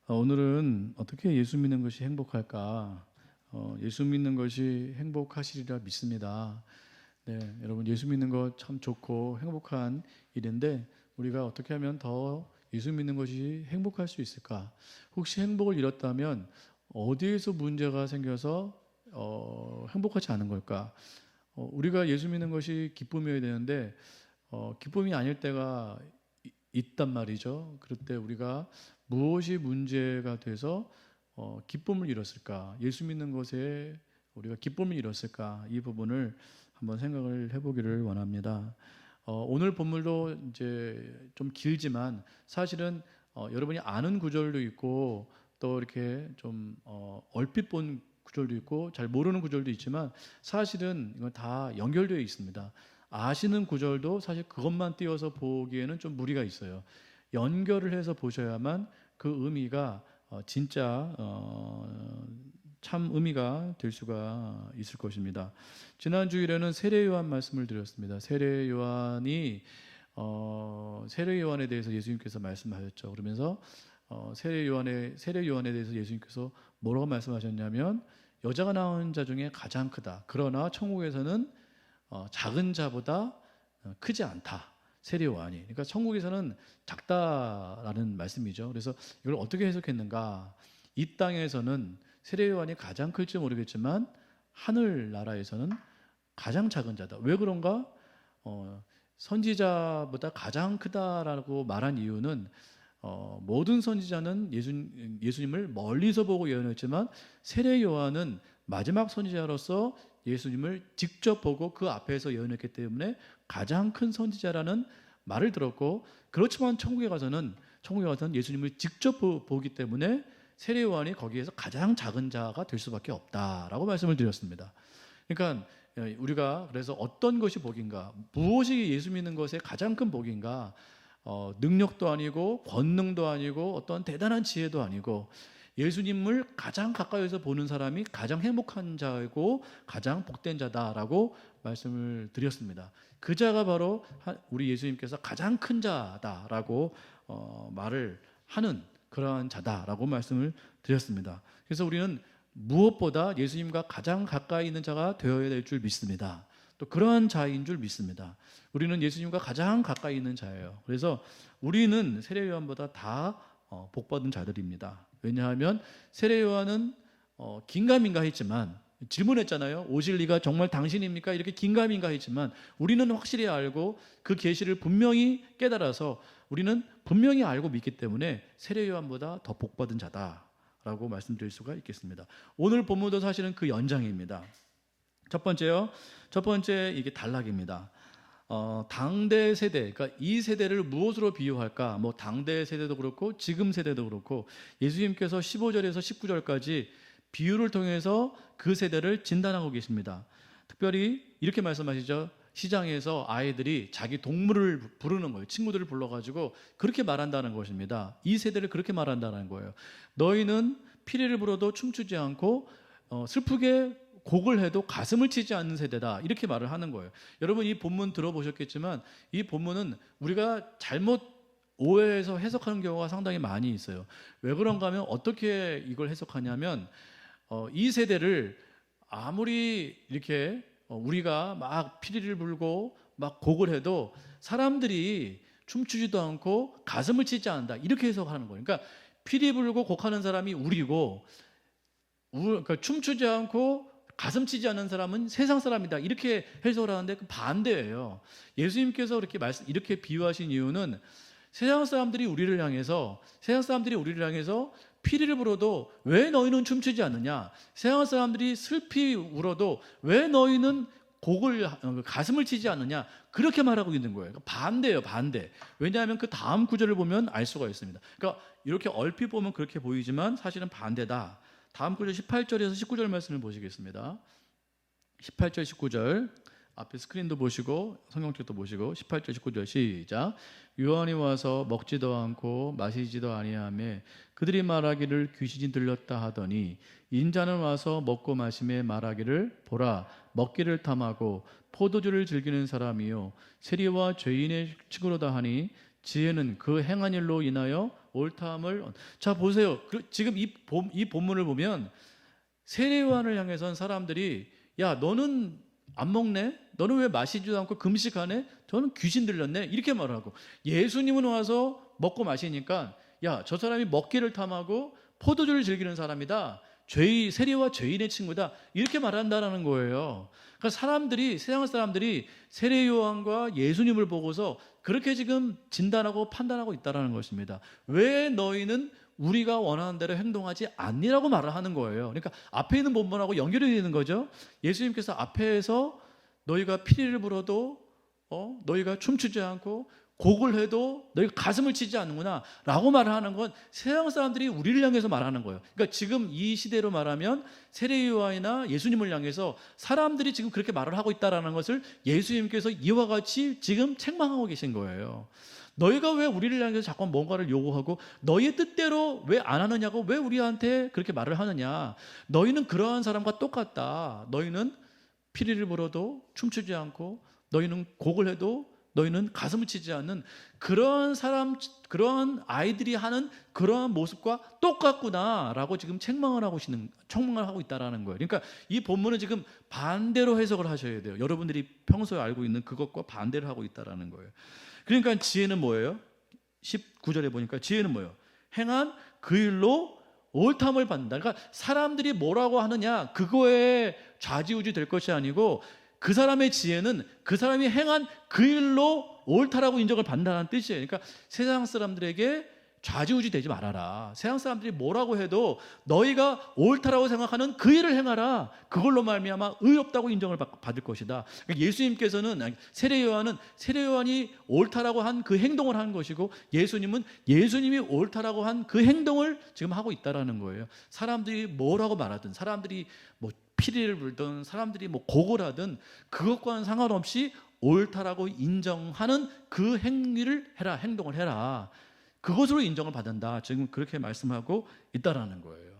오늘은 어떻게 예수 믿는 것이 행복할까? 예수 믿는 것이 행복하시리라 믿습니다. 네, 여러분 예수 믿는 것 참 좋고 행복한 일인데 우리가 어떻게 하면 더 예수 믿는 것이 행복할 수 있을까? 혹시 행복을 잃었다면 어디에서 문제가 생겨서 행복하지 않은 걸까? 우리가 예수 믿는 것이 기쁨이어야 되는데 기쁨이 아닐 때가 있단 말이죠. 그럴 때 우리가 무엇이 문제가 돼서 기쁨을 잃었을까? 예수 믿는 것에 우리가 기쁨을 잃었을까? 이 부분을 한번 생각을 해보기를 원합니다. 오늘 본문도 이제 좀 길지만 사실은 여러분이 아는 구절도 있고 또 이렇게 좀 얼핏 본 구절도 있고 잘 모르는 구절도 있지만 사실은 이건 다 연결되어 있습니다. 아시는 구절도 사실 그것만 띄워서 보기에는 좀 무리가 있어요. 연결을 해서 보셔야만 그 의미가 진짜 참 의미가 될 수가 있을 것입니다. 지난 주일에는 세례 요한 말씀을 드렸습니다. 세례 요한이 세례 요한에 대해서 예수님께서 말씀하셨죠. 그러면서 세례 요한에 대해서 예수님께서 뭐라고 말씀하셨냐면 여자가 낳은 자 중에 가장 크다. 그러나 천국에서는 작은 자보다 크지 않다. 세례 요한이. 그러니까 천국에서는 작다라는 말씀이죠. 그래서 이걸 어떻게 해석했는가? 이 땅에서는 세례 요한이 가장 클지 모르겠지만 하늘 나라에서는 가장 작은 자다. 왜 그런가? 선지자보다 가장 크다라고 말한 이유는 모든 선지자는 예수님을 멀리서 보고 예언했지만 세례 요한은 마지막 선지자로서 예수님을 직접 보고 그 앞에서 예언했기 때문에 가장 큰 선지자라는 말을 들었고, 그렇지만 천국에 가서는 예수님을 직접 보기 때문에 세례 요한이 거기에서 가장 작은 자가 될 수밖에 없다라고 말씀을 드렸습니다. 그러니까 우리가 그래서 어떤 것이 복인가, 무엇이 예수 믿는 것의 가장 큰 복인가, 능력도 아니고 권능도 아니고 어떤 대단한 지혜도 아니고 예수님을 가장 가까이서 보는 사람이 가장 행복한 자이고 가장 복된 자다라고 말씀을 드렸습니다. 그 자가 바로 우리 예수님께서 가장 큰 자다라고 말을 하는 그러한 자다라고 말씀을 드렸습니다. 그래서 우리는 무엇보다 예수님과 가장 가까이 있는 자가 되어야 될 줄 믿습니다. 또 그러한 자인 줄 믿습니다. 우리는 예수님과 가장 가까이 있는 자예요. 그래서 우리는 세례 요한보다 다 복받은 자들입니다. 왜냐하면 세례 요한은 긴가민가 했지만 질문했잖아요. 오실 리가 정말 당신입니까? 이렇게 긴가민가 했지만 우리는 확실히 알고 그 계시를 분명히 깨달아서 우리는 분명히 알고 믿기 때문에 세례 요한보다 더 복받은 자다라고 말씀드릴 수가 있겠습니다. 오늘 본문도 사실은 그 연장입니다. 첫 번째 이게 단락입니다. 당대 세대, 그러니까 이 세대를 무엇으로 비유할까? 뭐 당대 세대도 그렇고 지금 세대도 그렇고 예수님께서 15절에서 19절까지 비유를 통해서 그 세대를 진단하고 계십니다. 특별히 이렇게 말씀하시죠. 시장에서 아이들이 자기 동물을 부르는 거예요. 친구들을 불러가지고 그렇게 말한다는 것입니다. 이 세대를 그렇게 말한다는 거예요. 너희는 피리를 불어도 춤추지 않고 슬프게 곡을 해도 가슴을 치지 않는 세대다, 이렇게 말을 하는 거예요. 여러분 이 본문 들어보셨겠지만 이 본문은 우리가 잘못 오해해서 해석하는 경우가 상당히 많이 있어요. 왜 그런가 하면 어떻게 이걸 해석하냐면 이 세대를 아무리 이렇게 우리가 막 피리를 불고 막 곡을 해도 사람들이 춤추지도 않고 가슴을 치지 않는다, 이렇게 해석하는 거예요. 그러니까 피리 불고 곡하는 사람이 우리고 그러니까 춤추지 않고 가슴 치지 않는 사람은 세상 사람이다, 이렇게 해석을 하는데 그 반대예요. 예수님께서 이렇게 비유하신 이유는 세상 사람들이 우리를 향해서 피리를 불어도 왜 너희는 춤추지 않느냐, 세상 사람들이 슬피 울어도 왜 너희는 가슴을 치지 않느냐, 그렇게 말하고 있는 거예요. 반대예요, 반대. 왜냐하면 그 다음 구절을 보면 알 수가 있습니다. 그러니까 이렇게 얼핏 보면 그렇게 보이지만 사실은 반대다. 다음 구절 18절에서 19절 말씀을 보시겠습니다. 18절 19절 앞에 스크린도 보시고 성경책도 보시고 18절 19절 시작. 요한이 와서 먹지도 않고 마시지도 아니하며 그들이 말하기를 귀신이 들렸다 하더니 인자는 와서 먹고 마시며 말하기를 보라 먹기를 탐하고 포도주를 즐기는 사람이요 세리와 죄인의 친구로다 하니 지혜는 그 행한 일로 인하여 옳다함을. 자 보세요. 지금 이 본문을 보면 세례 요한을 향해선 사람들이 야 너는 안 먹네? 너는 왜 마시지도 않고 금식하네? 저는 귀신 들렸네? 이렇게 말을 하고, 예수님은 와서 먹고 마시니까 야 저 사람이 먹기를 탐하고 포도주를 즐기는 사람이다, 세리와 죄인의 친구다, 이렇게 말한다라는 거예요. 그러니까 세상 사람들이 세례 요한과 예수님을 보고서 그렇게 지금 진단하고 판단하고 있다는 것입니다. 왜 너희는 우리가 원하는 대로 행동하지 않니라고 말을 하는 거예요. 그러니까 앞에 있는 본문하고 연결이 되는 거죠. 예수님께서 앞에서 너희가 피리를 불어도 너희가 춤추지 않고 곡을 해도 너희가 가슴을 치지 않는구나 라고 말을 하는 건 세상 사람들이 우리를 향해서 말하는 거예요. 그러니까 지금 이 시대로 말하면 세례 요한이나 예수님을 향해서 사람들이 지금 그렇게 말을 하고 있다는 것을 예수님께서 이와 같이 지금 책망하고 계신 거예요. 너희가 왜 우리를 향해서 자꾸 뭔가를 요구하고 너희의 뜻대로 왜 안 하느냐고, 왜 우리한테 그렇게 말을 하느냐. 너희는 그러한 사람과 똑같다. 너희는 피리를 불어도 춤추지 않고, 너희는 곡을 해도 너희는 가슴을 치지 않는 그러한 아이들이 하는 그러한 모습과 똑같구나라고 지금 책망을 하고 있다라는 거예요. 그러니까 이 본문은 지금 반대로 해석을 하셔야 돼요. 여러분들이 평소에 알고 있는 그것과 반대를 하고 있다라는 거예요. 그러니까 지혜는 뭐예요? 19절에 보니까 지혜는 뭐예요? 행한 그 일로 옳담을 받는다. 그러니까 사람들이 뭐라고 하느냐 그거에 좌지우지 될 것이 아니고, 그 사람의 지혜는 그 사람이 행한 그 일로 옳다라고 인정을 받는다는 뜻이에요. 그러니까 세상 사람들에게 좌지우지 되지 말아라. 세상 사람들이 뭐라고 해도 너희가 옳다라고 생각하는 그 일을 행하라. 그걸로 말미암아 의롭다고 인정을 받을 것이다. 그러니까 예수님께서는, 세례 요한이 옳다라고 한 그 행동을 한 것이고, 예수님은 예수님이 옳다라고 한 그 행동을 지금 하고 있다라는 거예요. 사람들이 뭐라고 말하든, 사람들이 뭐 피리를 불든, 사람들이 뭐 곡을 하든 그것과는 상관없이 옳다라고 인정하는 그 행동을 해라. 그것으로 인정을 받는다. 지금 그렇게 말씀하고 있다라는 거예요.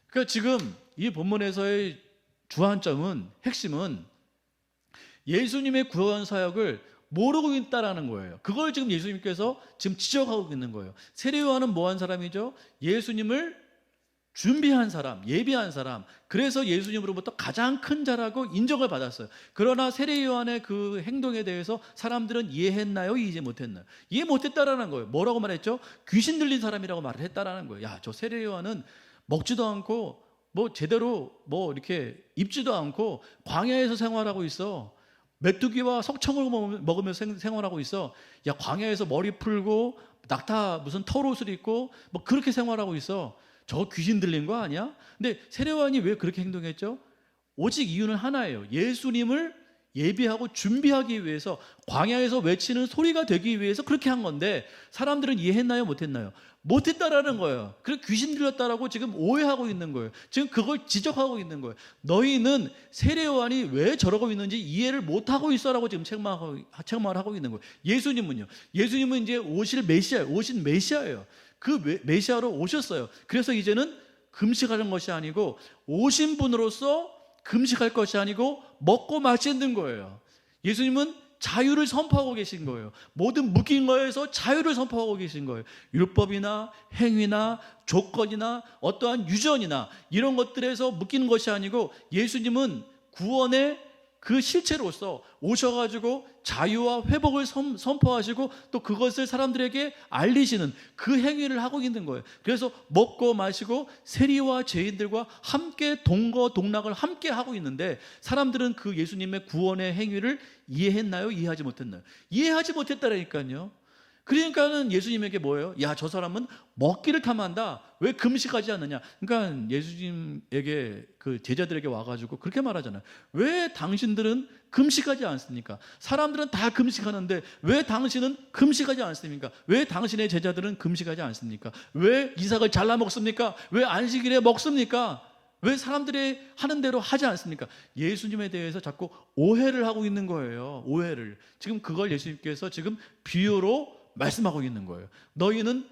그러니까 지금 이 본문에서의 주안점은, 핵심은 예수님의 구원 사역을 모르고 있다라는 거예요. 그걸 지금 예수님께서 지금 지적하고 있는 거예요. 세례 요한은 뭐 한 사람이죠? 예수님을 준비한 사람, 예비한 사람. 그래서 예수님으로부터 가장 큰 자라고 인정을 받았어요. 그러나 세례 요한의 그 행동에 대해서 사람들은 이해했나요? 이해하지 못했나요? 이해 못했다라는 거예요. 뭐라고 말했죠? 귀신 들린 사람이라고 말을 했다라는 거예요. 야, 저 세례 요한은 먹지도 않고 뭐 제대로 뭐 이렇게 입지도 않고 광야에서 생활하고 있어. 메뚜기와 석청을 먹으면서 생활하고 있어. 야, 광야에서 머리 풀고 낙타 무슨 털옷을 입고 뭐 그렇게 생활하고 있어. 저 귀신 들린 거 아니야? 근데 세례 요한이 왜 그렇게 행동했죠? 오직 이유는 하나예요. 예수님을 예비하고 준비하기 위해서, 광야에서 외치는 소리가 되기 위해서 그렇게 한 건데, 사람들은 이해했나요? 못했나요? 못했다라는 거예요. 그래서 귀신 들렸다라고 지금 오해하고 있는 거예요. 지금 그걸 지적하고 있는 거예요. 너희는 세례 요한이 왜 저러고 있는지 이해를 못하고 있어라고 지금 책망을 하고 있는 거예요. 예수님은 이제 오신 메시아예요. 그 메시아로 오셨어요. 그래서 이제는 금식하는 것이 아니고, 오신 분으로서 금식할 것이 아니고 먹고 마시는 거예요. 예수님은 자유를 선포하고 계신 거예요. 모든 묶인 거에서 자유를 선포하고 계신 거예요. 율법이나 행위나 조건이나 어떠한 유전이나 이런 것들에서 묶이는 것이 아니고, 예수님은 구원의 그 실체로서 오셔가지고 자유와 회복을 선포하시고 또 그것을 사람들에게 알리시는 그 행위를 하고 있는 거예요. 그래서 먹고 마시고 세리와 죄인들과 함께 동거동락을 함께 하고 있는데, 사람들은 그 예수님의 구원의 행위를 이해했나요? 이해하지 못했나요? 이해하지 못했다라니까요. 그러니까는 예수님에게 뭐예요? 야, 저 사람은 먹기를 탐한다. 왜 금식하지 않느냐? 그러니까 예수님에게 그 제자들에게 와가지고 그렇게 말하잖아요. 왜 당신들은 금식하지 않습니까? 사람들은 다 금식하는데 왜 당신은 금식하지 않습니까? 왜 당신의 제자들은 금식하지 않습니까? 왜 이삭을 잘라 먹습니까? 왜 안식일에 먹습니까? 왜 사람들이 하는 대로 하지 않습니까? 예수님에 대해서 자꾸 오해를 하고 있는 거예요. 오해를. 지금 그걸 예수님께서 지금 비유로 말씀하고 있는 거예요. 너희는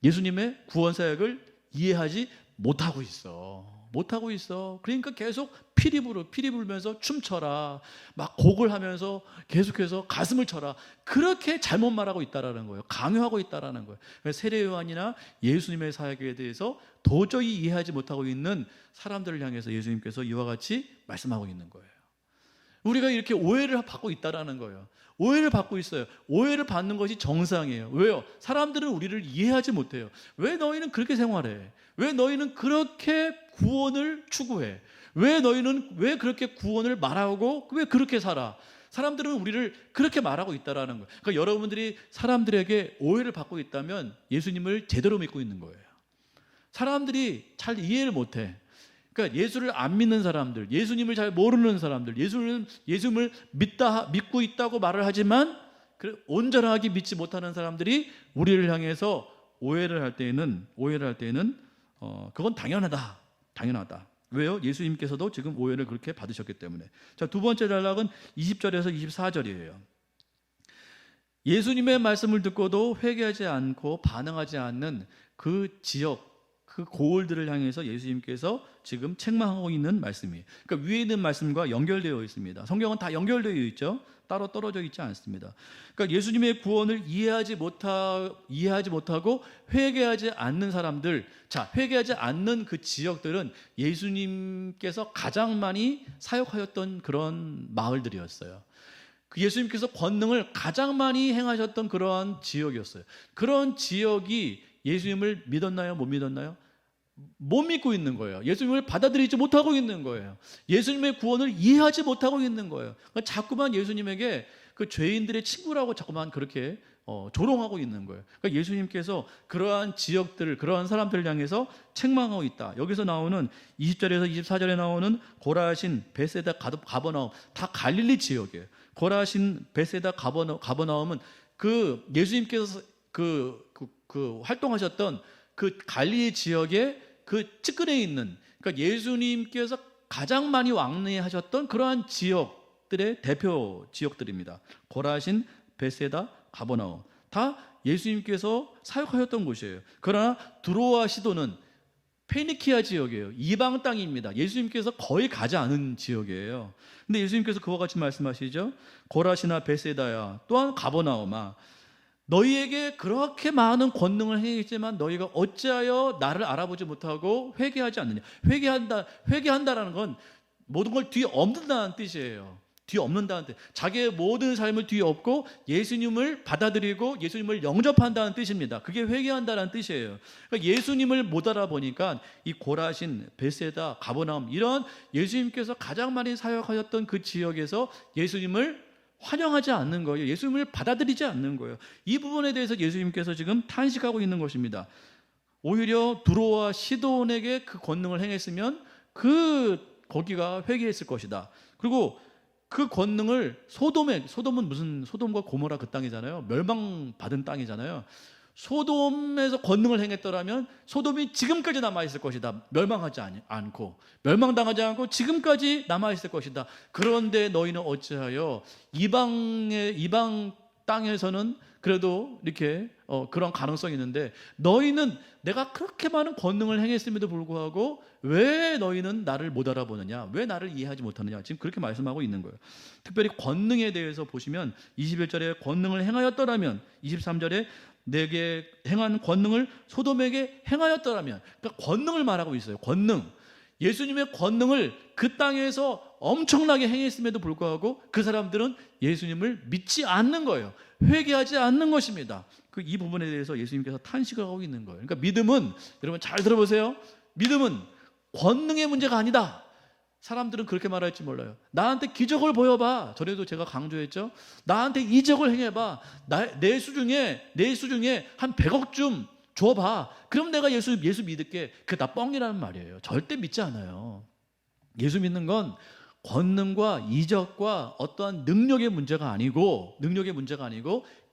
예수님의 구원 사역을 이해하지 못하고 있어. 못하고 있어. 그러니까 계속 피리 불면서 춤춰라. 막 곡을 하면서 계속해서 가슴을 쳐라. 그렇게 잘못 말하고 있다라는 거예요. 강요하고 있다라는 거예요. 세례 요한이나 예수님의 사역에 대해서 도저히 이해하지 못하고 있는 사람들을 향해서 예수님께서 이와 같이 말씀하고 있는 거예요. 우리가 이렇게 오해를 받고 있다라는 거예요. 오해를 받고 있어요. 오해를 받는 것이 정상이에요. 왜요? 사람들은 우리를 이해하지 못해요. 왜 너희는 그렇게 생활해? 왜 너희는 그렇게 구원을 추구해? 왜 그렇게 구원을 말하고 왜 그렇게 살아? 사람들은 우리를 그렇게 말하고 있다라는 거예요. 그러니까 여러분들이 사람들에게 오해를 받고 있다면 예수님을 제대로 믿고 있는 거예요. 사람들이 잘 이해를 못해. 그러니까 예수를 안 믿는 사람들, 예수님을 잘 모르는 사람들, 예수님을 믿고 있다고 말을 하지만 온전하게 믿지 못하는 사람들이 우리를 향해서 오해를 할 때에는 그건 당연하다. 왜요? 예수님께서도 지금 오해를 그렇게 받으셨기 때문에. 자, 두 번째 단락은 20절에서 24절이에요. 예수님의 말씀을 듣고도 회개하지 않고 반응하지 않는 그 지역, 그 고을들을 향해서 예수님께서 지금 책망하고 있는 말씀이에요. 그러니까 위에 있는 말씀과 연결되어 있습니다. 성경은 다 연결되어 있죠. 따로 떨어져 있지 않습니다. 그러니까 예수님의 구원을 이해하지 못하고 회개하지 않는 사람들, 자, 회개하지 않는 그 지역들은 예수님께서 가장 많이 사역하였던 그런 마을들이었어요. 예수님께서 권능을 가장 많이 행하셨던 그러한 지역이었어요. 그런 지역이 예수님을 믿었나요? 못 믿었나요? 못 믿고 있는 거예요. 예수님을 받아들이지 못하고 있는 거예요. 예수님의 구원을 이해하지 못하고 있는 거예요. 그러니까 자꾸만 예수님에게 그 죄인들의 친구라고 자꾸만 그렇게 조롱하고 있는 거예요. 그러니까 예수님께서 그러한 지역들, 그러한 사람들을 향해서 책망하고 있다. 여기서 나오는 20절에서 24절에 나오는 고라신, 베세다, 가버나움, 다 갈릴리 지역이에요. 고라신, 베세다, 가버나움은 그 예수님께서 그 활동하셨던 그 갈릴리 지역의 그 측근에 있는, 그러니까 예수님께서 가장 많이 왕래하셨던 그러한 지역들의 대표 지역들입니다. 고라신, 베세다, 가버나움 다 예수님께서 사역하셨던 곳이에요. 그러나 두로와 시도는 페니키아 지역이에요. 이방 땅입니다. 예수님께서 거의 가지 않은 지역이에요. 근데 예수님께서 그와 같이 말씀하시죠. 고라시나 베세다야 또한 가버나움아, 너희에게 그렇게 많은 권능을 행했지만 너희가 어찌하여 나를 알아보지 못하고 회개하지 않느냐. 회개한다라는 건 모든 걸 뒤엎는다는 뜻이에요. 뒤엎는다는 뜻. 자기의 모든 삶을 뒤엎고 예수님을 받아들이고 예수님을 영접한다는 뜻입니다. 그게 회개한다는 뜻이에요. 그러니까 예수님을 못 알아보니까 이 고라신, 베세다, 가버나움 이런 예수님께서 가장 많이 사역하셨던 그 지역에서 예수님을 환영하지 않는 거예요. 예수님을 받아들이지 않는 거예요. 이 부분에 대해서 예수님께서 지금 탄식하고 있는 것입니다. 오히려 두로와 시돈에게 그 권능을 행했으면 거기가 회개했을 것이다. 그리고 그 권능을 소돔은 무슨, 소돔과 고모라 그 땅이잖아요. 멸망받은 땅이잖아요. 소돔에서 권능을 행했더라면 소돔이 지금까지 남아있을 것이다. 멸망당하지 않고 지금까지 남아있을 것이다. 그런데 너희는 어찌하여 이방 땅에서는 그래도 이렇게 그런 가능성이 있는데 너희는 내가 그렇게 많은 권능을 행했음에도 불구하고 왜 너희는 나를 못 알아보느냐, 왜 나를 이해하지 못하느냐, 지금 그렇게 말씀하고 있는 거예요. 특별히 권능에 대해서 보시면 21절에 권능을 행하였더라면, 23절에 내게 행한 권능을 소돔에게 행하였더라면, 그러니까 권능을 말하고 있어요. 권능, 예수님의 권능을 그 땅에서 엄청나게 행했음에도 불구하고 그 사람들은 예수님을 믿지 않는 거예요. 회개하지 않는 것입니다. 이 부분에 대해서 예수님께서 탄식을 하고 있는 거예요. 그러니까 믿음은, 여러분 잘 들어보세요. 믿음은 권능의 문제가 아니다. 사람들은 그렇게 말할지 몰라요. 나한테 기적을 보여봐. 전에도 제가 강조했죠. 나한테 이적을 행해봐. 내 수중에 한 100억 좀 줘봐. 그럼 내가 예수 믿을게. 그게 다 뻥이라는 말이에요. 절대 믿지 않아요. 예수 믿는 건 권능과 이적과 어떠한 능력의 문제가 아니고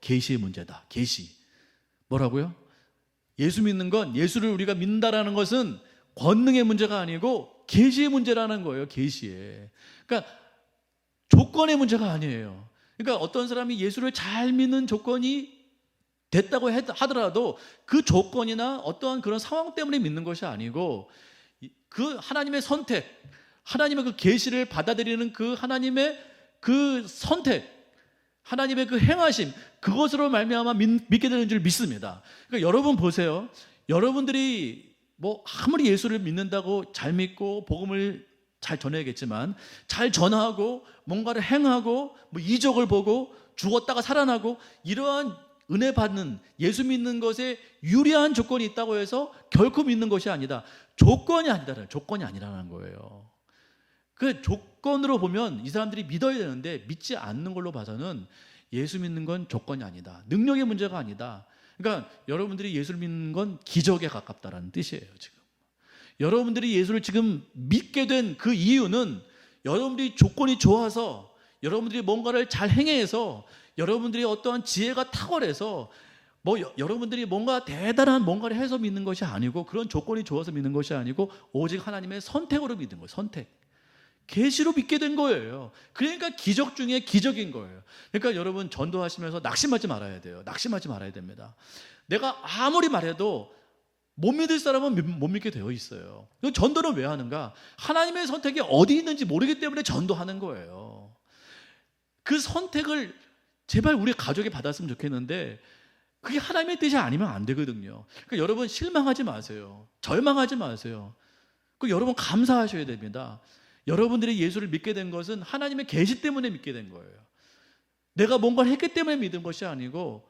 계시의 문제다. 계시. 뭐라고요? 예수 믿는 건, 예수를 우리가 믿는다라는 것은 권능의 문제가 아니고 계시의 문제라는 거예요. 계시의. 그러니까 조건의 문제가 아니에요. 그러니까 어떤 사람이 예수를 잘 믿는 조건이 됐다고 하더라도 그 조건이나 어떠한 그런 상황 때문에 믿는 것이 아니고 그 하나님의 선택, 하나님의 그 계시를 받아들이는 그 하나님의 그 선택, 하나님의 그 행하심, 그것으로 말미암아 믿게 되는 줄 믿습니다. 그러니까 여러분 보세요. 여러분들이 뭐 아무리 예수를 믿는다고 잘 믿고 복음을 잘 전해야겠지만, 잘 전하고 뭔가를 행하고 뭐 이적을 보고 죽었다가 살아나고 이러한 은혜 받는, 예수 믿는 것에 유리한 조건이 있다고 해서 결코 믿는 것이 아니다. 조건이 아니라는 거예요. 그 조건으로 보면 이 사람들이 믿어야 되는데 믿지 않는 걸로 봐서는 예수 믿는 건 조건이 아니다. 능력의 문제가 아니다. 그러니까 여러분들이 예수를 믿는 건 기적에 가깝다라는 뜻이에요. 지금 여러분들이 예수를 지금 믿게 된 그 이유는 여러분들이 조건이 좋아서, 여러분들이 뭔가를 잘 행해서, 여러분들이 어떠한 지혜가 탁월해서, 뭐 여러분들이 뭔가 대단한 뭔가를 해서 믿는 것이 아니고, 그런 조건이 좋아서 믿는 것이 아니고 오직 하나님의 선택으로 믿는 거예요. 선택. 계시로 믿게 된 거예요. 그러니까 기적 중에 기적인 거예요. 그러니까 여러분 전도하시면서 낙심하지 말아야 돼요. 낙심하지 말아야 됩니다. 내가 아무리 말해도 못 믿을 사람은 못 믿게 되어 있어요. 전도는 왜 하는가? 하나님의 선택이 어디 있는지 모르기 때문에 전도하는 거예요. 그 선택을 제발 우리 가족이 받았으면 좋겠는데 그게 하나님의 뜻이 아니면 안 되거든요. 그러니까 여러분 실망하지 마세요. 절망하지 마세요. 여러분 감사하셔야 됩니다. 여러분들이 예수를 믿게 된 것은 하나님의 계시 때문에 믿게 된 거예요. 내가 뭔가를 했기 때문에 믿은 것이 아니고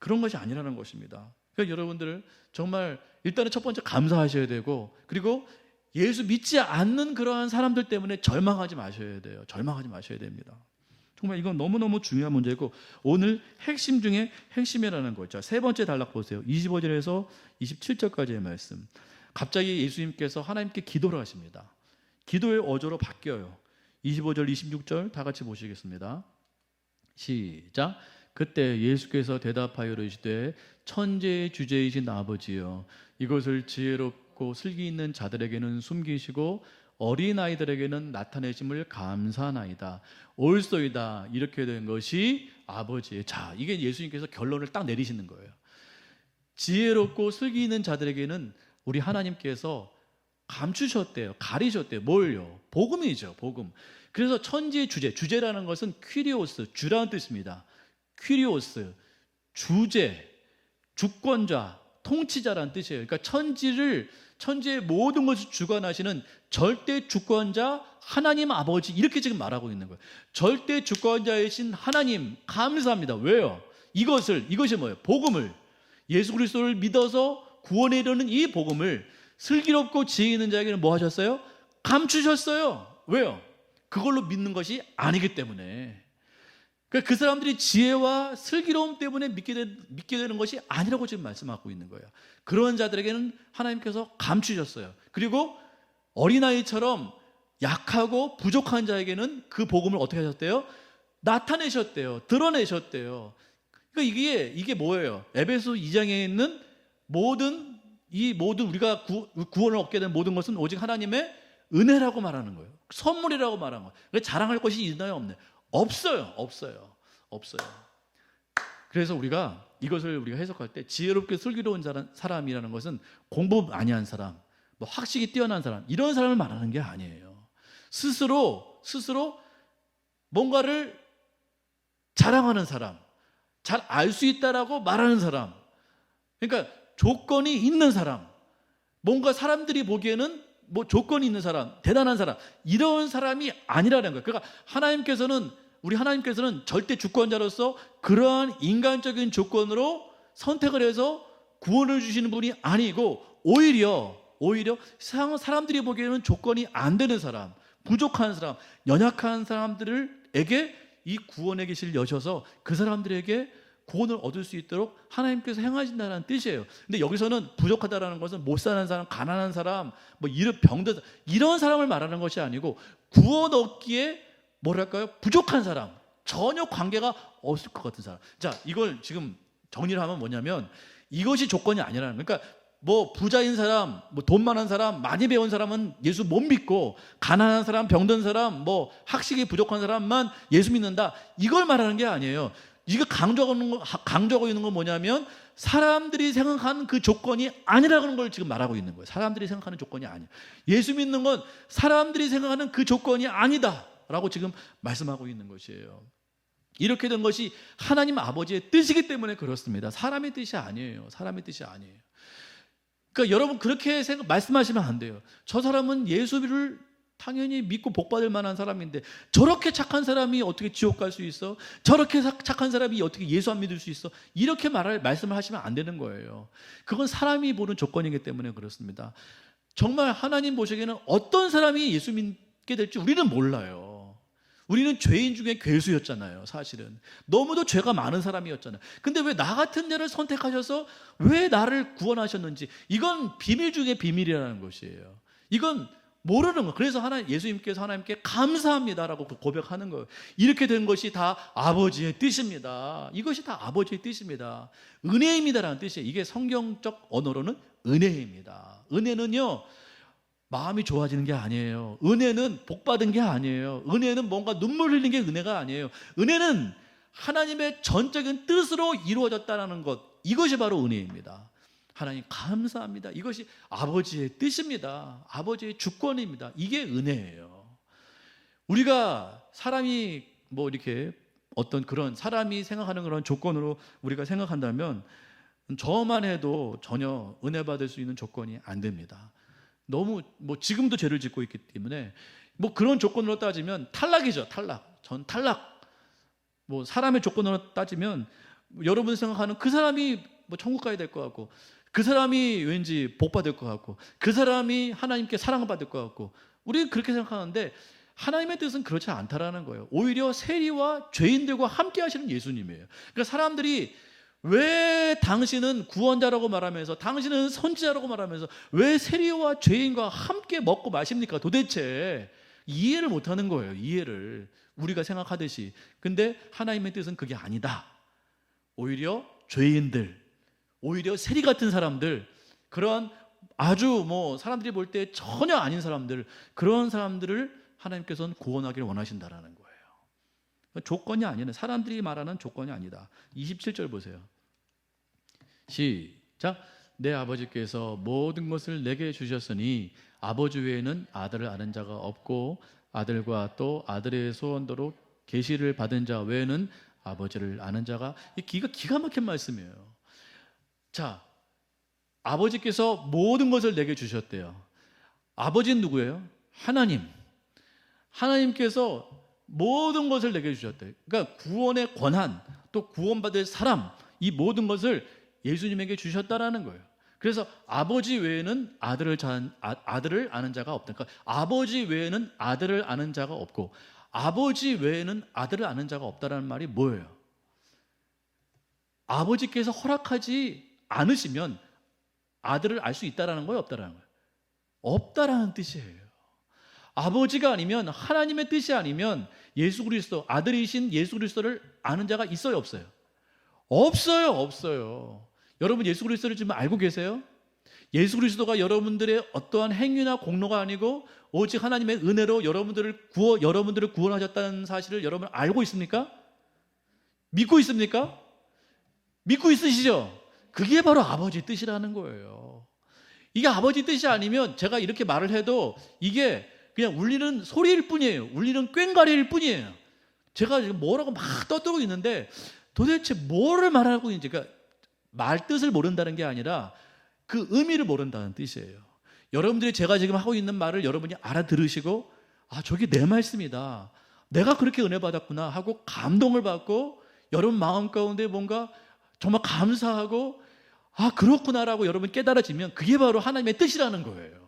그런 것이 아니라는 것입니다. 그러니까 여러분들 정말 일단은 첫 번째 감사하셔야 되고, 그리고 예수 믿지 않는 그러한 사람들 때문에 절망하지 마셔야 돼요. 절망하지 마셔야 됩니다. 정말 이건 너무너무 중요한 문제고, 오늘 핵심 중에 핵심이라는 거죠. 세 번째 단락 보세요. 25절에서 27절까지의 말씀. 갑자기 예수님께서 하나님께 기도를 하십니다. 기도의 어조로 바뀌어요. 25절, 26절 다 같이 보시겠습니다. 시작. 그때 예수께서 대답하여 이르시되 천지의 주제이신 아버지여, 이것을 지혜롭고 슬기 있는 자들에게는 숨기시고 어린아이들에게는 나타내심을 감사하나이다. 옳소이다. 이렇게 된 것이 아버지의. 자, 이게 예수님께서 결론을 딱 내리시는 거예요. 지혜롭고 슬기 있는 자들에게는 우리 하나님께서 감추셨대요. 가리셨대요. 뭘요? 복음이죠. 복음. 그래서 천지의 주제라는 것은 퀴리오스, 주라는 뜻입니다. 퀴리오스, 주제, 주권자, 통치자라는 뜻이에요. 그러니까 천지의 모든 것을 주관하시는 절대 주권자 하나님 아버지, 이렇게 지금 말하고 있는 거예요. 절대 주권자이신 하나님 감사합니다. 왜요? 이것이 뭐예요? 복음을, 예수 그리스도를 믿어서 구원에 이르는 이 복음을 슬기롭고 지혜 있는 자에게는 뭐 하셨어요? 감추셨어요. 왜요? 그걸로 믿는 것이 아니기 때문에. 그러니까 그 사람들이 지혜와 슬기로움 때문에 믿게 되는 것이 아니라고 지금 말씀하고 있는 거예요. 그런 자들에게는 하나님께서 감추셨어요. 그리고 어린아이처럼 약하고 부족한 자에게는 그 복음을 어떻게 하셨대요? 나타내셨대요. 드러내셨대요. 그러니까 이게 뭐예요? 에베소 2장에 있는 모든 우리가 구원을 얻게 된 모든 것은 오직 하나님의 은혜라고 말하는 거예요. 선물이라고 말하는 거예요. 그래서 자랑할 것이 있나요? 없나요? 없어요. 그래서 이것을 우리가 해석할 때 지혜롭게 슬기로운 사람이라는 것은 공부 많이 한 사람, 뭐 학식이 뛰어난 사람, 이런 사람을 말하는 게 아니에요. 스스로 뭔가를 자랑하는 사람, 잘 알 수 있다라고 말하는 사람, 그러니까 조건이 있는 사람, 뭔가 사람들이 보기에는 뭐 조건이 있는 사람, 대단한 사람, 이런 사람이 아니라는 거예요. 그러니까 우리 하나님께서는 절대 주권자로서 그러한 인간적인 조건으로 선택을 해서 구원을 주시는 분이 아니고, 오히려 사람들이 보기에는 조건이 안 되는 사람, 부족한 사람, 연약한 사람들에게 이 구원의 계시를 여셔서 그 사람들에게 구원을 얻을 수 있도록 하나님께서 행하신다는 뜻이에요. 근데 여기서는 부족하다라는 것은 못 사는 사람, 가난한 사람, 뭐 병든 이런 사람을 말하는 것이 아니고, 구원 얻기에 부족한 사람, 전혀 관계가 없을 것 같은 사람. 자, 이걸 지금 정리를 하면 뭐냐면, 이것이 조건이 아니라는 거예요. 그러니까 뭐 부자인 사람, 뭐 돈 많은 사람, 많이 배운 사람은 예수 못 믿고, 가난한 사람, 병든 사람, 뭐 학식이 부족한 사람만 예수 믿는다, 이걸 말하는 게 아니에요. 이거 강조하고 있는 건 뭐냐면 사람들이 생각하는 그 조건이 아니라는 걸 지금 말하고 있는 거예요. 사람들이 생각하는 조건이 아니야. 예수 믿는 건 사람들이 생각하는 그 조건이 아니다라고 지금 말씀하고 있는 것이에요. 이렇게 된 것이 하나님 아버지의 뜻이기 때문에 그렇습니다. 사람의 뜻이 아니에요. 사람의 뜻이 아니에요. 그러니까 여러분 그렇게 말씀하시면 안 돼요. 저 사람은 예수를 당연히 믿고 복받을 만한 사람인데 저렇게 착한 사람이 어떻게 지옥 갈 수 있어? 저렇게 착한 사람이 어떻게 예수 안 믿을 수 있어? 이렇게 말씀을 하시면 안 되는 거예요. 그건 사람이 보는 조건이기 때문에 그렇습니다. 정말 하나님 보시기에는 어떤 사람이 예수 믿게 될지 우리는 몰라요. 우리는 죄인 중에 괴수였잖아요. 사실은 너무도 죄가 많은 사람이었잖아요. 근데 왜 나 같은 자를 선택하셔서 왜 나를 구원하셨는지, 이건 비밀 중에 비밀이라는 것이에요. 이건 모르는 거. 그래서 예수님께서 하나님께 감사합니다라고 고백하는 거예요. 이렇게 된 것이 다 아버지의 뜻입니다. 이것이 다 아버지의 뜻입니다. 은혜입니다라는 뜻이에요. 이게 성경적 언어로는 은혜입니다. 은혜는요, 마음이 좋아지는 게 아니에요. 은혜는 복 받은 게 아니에요. 은혜는 뭔가 눈물 흘리는 게 은혜가 아니에요. 은혜는 하나님의 전적인 뜻으로 이루어졌다는 것, 이것이 바로 은혜입니다. 하나님 감사합니다. 이것이 아버지의 뜻입니다. 아버지의 주권입니다. 이게 은혜예요. 우리가 사람이 이렇게 어떤 그런 사람이 생각하는 그런 조건으로 우리가 생각한다면 저만 해도 전혀 은혜 받을 수 있는 조건이 안 됩니다. 너무 지금도 죄를 짓고 있기 때문에 그런 조건으로 따지면 탈락이죠. 탈락. 전 탈락. 사람의 조건으로 따지면 여러분이 생각하는 그 사람이 천국 가야 될 것 같고, 그 사람이 왠지 복 받을 것 같고, 그 사람이 하나님께 사랑받을 것 같고, 우리는 그렇게 생각하는데 하나님의 뜻은 그렇지 않다라는 거예요. 오히려 세리와 죄인들과 함께 하시는 예수님이에요. 그러니까 사람들이 왜 당신은 구원자라고 말하면서, 당신은 선지자라고 말하면서 왜 세리와 죄인과 함께 먹고 마십니까? 도대체 이해를 못하는 거예요. 이해를 우리가 생각하듯이. 근데 하나님의 뜻은 그게 아니다. 오히려 죄인들, 오히려 세리 같은 사람들, 그런 아주 사람들이 볼 때 전혀 아닌 사람들, 그런 사람들을 하나님께서는 구원하기를 원하신다라는 거예요. 조건이 아니네. 사람들이 말하는 조건이 아니다. 27절 보세요. 시작. 내 아버지께서 모든 것을 내게 주셨으니 아버지 외에는 아들을 아는 자가 없고 아들과 또 아들의 소원대로 계시를 받은 자 외에는 아버지를 아는 자가, 기가 막힌 말씀이에요. 자, 아버지께서 모든 것을 내게 주셨대요. 아버지는 누구예요? 하나님. 하나님께서 모든 것을 내게 주셨대요. 그러니까 구원의 권한, 또 구원받을 사람, 이 모든 것을 예수님에게 주셨다라는 거예요. 그래서 아버지 외에는 아들을 아는 자가 없다. 그러니까 아버지 외에는 아들을 아는 자가 없고, 아버지 외에는 아들을 아는 자가 없다라는 말이 뭐예요? 아버지께서 허락하지 않으시면 아들을 알 수 있다라는 거예요, 없다라는 거예요? 없다라는 뜻이에요. 아버지가 아니면, 하나님의 뜻이 아니면 예수 그리스도, 아들이신 예수 그리스도를 아는 자가 있어요, 없어요? 없어요, 없어요. 여러분 예수 그리스도를 지금 알고 계세요? 예수 그리스도가 여러분들의 어떠한 행위나 공로가 아니고 오직 하나님의 은혜로 여러분들을 구원하셨다는 사실을 여러분 알고 있습니까? 믿고 있습니까? 믿고 있으시죠? 그게 바로 아버지 뜻이라는 거예요. 이게 아버지 뜻이 아니면 제가 이렇게 말을 해도 이게 그냥 울리는 소리일 뿐이에요. 울리는 꽹과리일 뿐이에요. 제가 지금 뭐라고 막 떠들고 있는데 도대체 뭐를 말하고 있는지, 그러니까 말 뜻을 모른다는 게 아니라 그 의미를 모른다는 뜻이에요. 여러분들이 제가 지금 하고 있는 말을 여러분이 알아들으시고, 아, 저게 내 말씀이다, 내가 그렇게 은혜 받았구나 하고 감동을 받고 여러분 마음 가운데 뭔가 정말 감사하고, 아, 그렇구나라고 여러분 깨달아지면 그게 바로 하나님의 뜻이라는 거예요.